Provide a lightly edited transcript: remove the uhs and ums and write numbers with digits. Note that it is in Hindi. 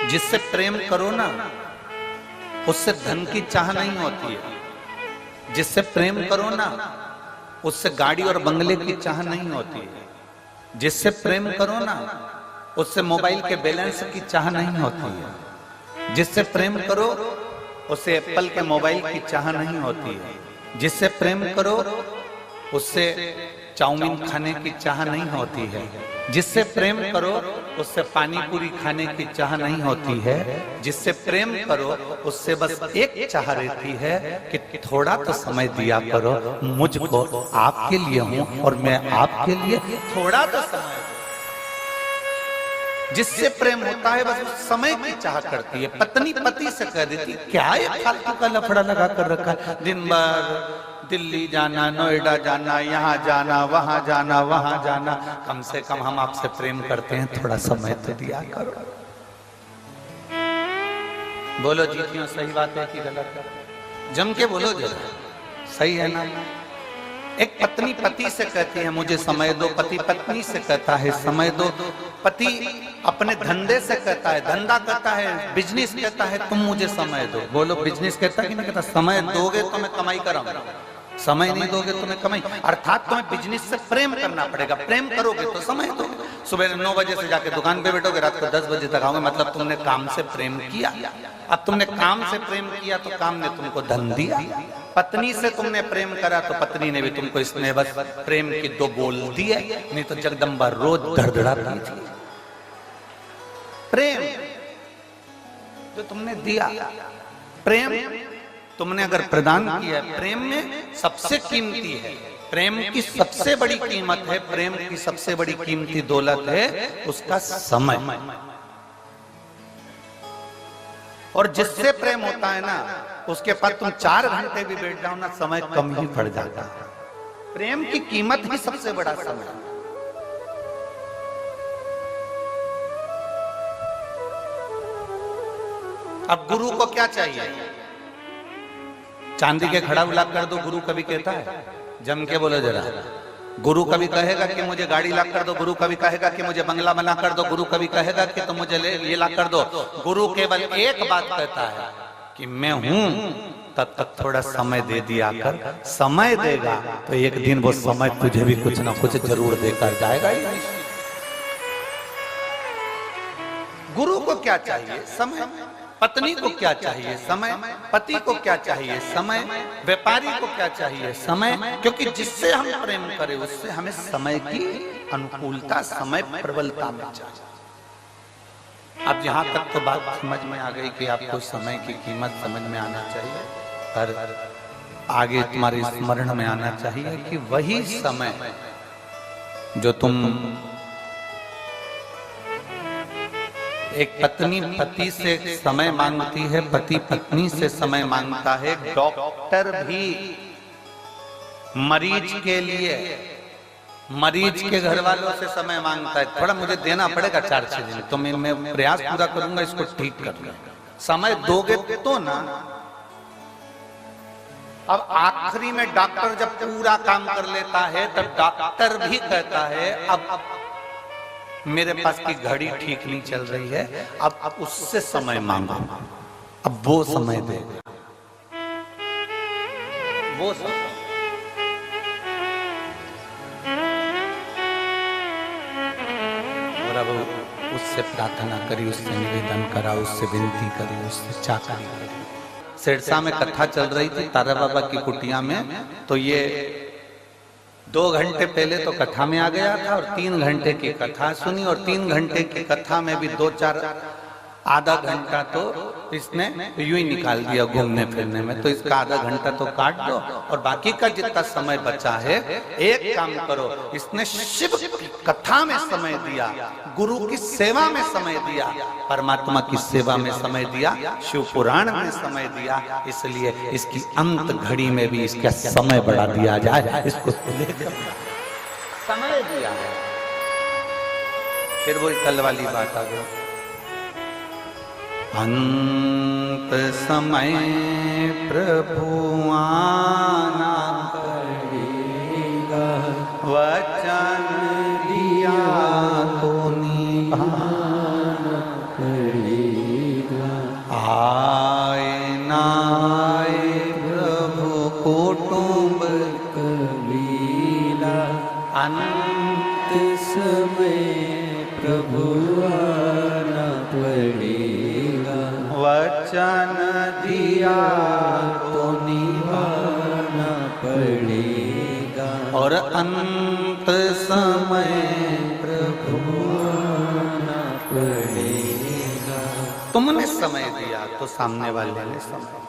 जिससे प्रेम करो ना, उससे धन की चाह नहीं होती है। जिससे प्रेम करो ना, उससे गाड़ी और बंगले की चाह नहीं होती है। जिससे प्रेम करो ना, उससे मोबाइल के बैलेंस की चाह नहीं होती है। जिससे प्रेम करो, उससे एप्पल के मोबाइल की चाह नहीं होती है। जिससे प्रेम करो, उससे चाउमीन खाने की चाह नहीं होती है। जिससे प्रेम करो, उससे पानी पूरी खाने की चाह नहीं होती है। जिससे प्रेम करो, उससे बस एक चाह रहती है कि थोड़ा तो समय दिया करो मुझको, आपके लिए हूं और मैं आपके लिए, थोड़ा तो समय। जिससे प्रेम होता है बस समय की चाह करती है। पत्नी पति से कह देती, क्या ये फालतू का लफड़ा लगा कर रखा है, दिन भर दिल्ली जाना, नोएडा जाना, यहाँ जाना, वहां जाना, वहां जाना। कम से कम हम आपसे प्रेम करते हैं, थोड़ा समय तो दिया करो। बोलो जीतियों, सही बात है कि गलत है? जम के बोलो जरा, सही है ना? एक पत्नी पति से कहती है मुझे समय दो, पति पत्नी से कहता है समय दो, पति अपने धंधे से कहता है, धंधा कहता है, बिजनेस कहता है तुम मुझे समय दो। बोलो बिजनेस कहता कि नहीं कहता? समय दोगे तो मैं कमाई कराऊंगा, समय नहीं दोगे तो मैं कमाई। अर्थात तुम्हें बिजनेस से प्रेम करना पड़ेगा। प्रेम करोगे तो समय दोगे। सुबह 9 बजे से जाके दुकान पे बैठोगे, रात को 10 बजे तक आओगे, मतलब तुमने काम से प्रेम किया। अब तुमने काम से प्रेम किया तो काम ने तुमको धन दिया। पत्नी से तुमने प्रेम करा तो पत्नी ने भी तुमको इसने बस प्रेम की 2 बोल दिए, नहीं तो जगदम्बा रोज धड़धड़ाती थी। प्रेम जो तुमने दिया, प्रेम तुमने अगर प्रदान किया, प्रेम में सबसे कीमती है, प्रेम की सबसे बड़ी कीमत है, प्रेम की सबसे बड़ी कीमती दौलत है उसका समय। और जिससे प्रेम होता है ना, उसके पास तुम 4 घंटे भी बैठ जाओ ना, समय कम ही पड़ जाता है। प्रेम की कीमत ही सबसे बड़ा समय। अब गुरु को क्या चाहिए? चांदी के खड़ा ला कर दो, गुरु कभी कहता है? जम के बोलो जरा। गुरु कभी कहेगा कि मुझे गाड़ी ला कर दो, गुरु कभी कहेगा कि मुझे बंगला बना कर दो, गुरु कभी कहेगा कि तुम मुझे ये ला कर दो। गुरु केवल एक बात कहता है कि मैं हूं, तब तक थोड़ा समय दे दिया कर। समय देगा तो एक दिन वो समय तुझे भी कुछ ना कुछ जरूर देकर जाएगा ही। गुरु को क्या चाहिए? समय। पत्नी को क्या चाहिए? समय। पति को क्या चाहिए? समय। व्यापारी को क्या चाहिए? समय। क्योंकि जिससे हम प्रेम करें उससे हमें समय की अनुकूलता, समय प्रबलता में चाहिए। अब यहां तक तो बात समझ में आ गई कि आपको समय की कीमत समझ में आना चाहिए, पर आगे तुम्हारे स्मरण में आना चाहिए कि वही समय जो तुम, एक पत्नी पति से समय मांगती है, पति पत्नी से समय मांगता है, डॉक्टर भी मरीज के लिए, मरीज के घर वालों से समय मांगता है। थोड़ा मुझे देना पड़ेगा 4-6 दिन, तो मैं प्रयास पूरा करूंगा इसको ठीक करने। समय दोगे तो ना। अब आखिरी में डॉक्टर जब पूरा काम कर लेता है तब डॉक्टर भी कहता है अब मेरे पास की घड़ी ठीक नहीं चल रही है, अब उससे समय मांगो, अब वो समय दे, वो समय। और अब उससे प्रार्थना करी, उससे निवेदन करा, उससे विनती करी, उससे चाकरी करी। सिरसा में कथा चल रही थी तारा बाबा की कुटिया में, तो ये 2 घंटे पहले तो कथा में आ गया था और 3 घंटे की कथा सुनी, और 3 घंटे की कथा में भी 2-4 आधा घंटा तो इसने यूं ही निकाल दिया घूमने फिरने में। तो इसका आधा घंटा तो काट दो और बाकी का जितना समय बचा है, एक काम करो, इसने शिव की कथा में समय दिया, गुरु की सेवा में समय दिया, परमात्मा की सेवा में समय दिया, शिव पुराण में समय दिया, इसलिए इसकी अंत घड़ी में भी इसका समय बढ़ा दिया जाए, इसको समय दिया। फिर वो कल वाली बात आ गई, अंत समय प्रभु आना पड़ेगा, वचन दिया तो निभाना पड़ेगा। अंत समय प्रभु आना पड़ेगा, वचन दिया तो निभाना पड़ेगा, और अंत समय प्रभु आना पड़ेगा। तुमने समय दिया तो सामने वाले ने समय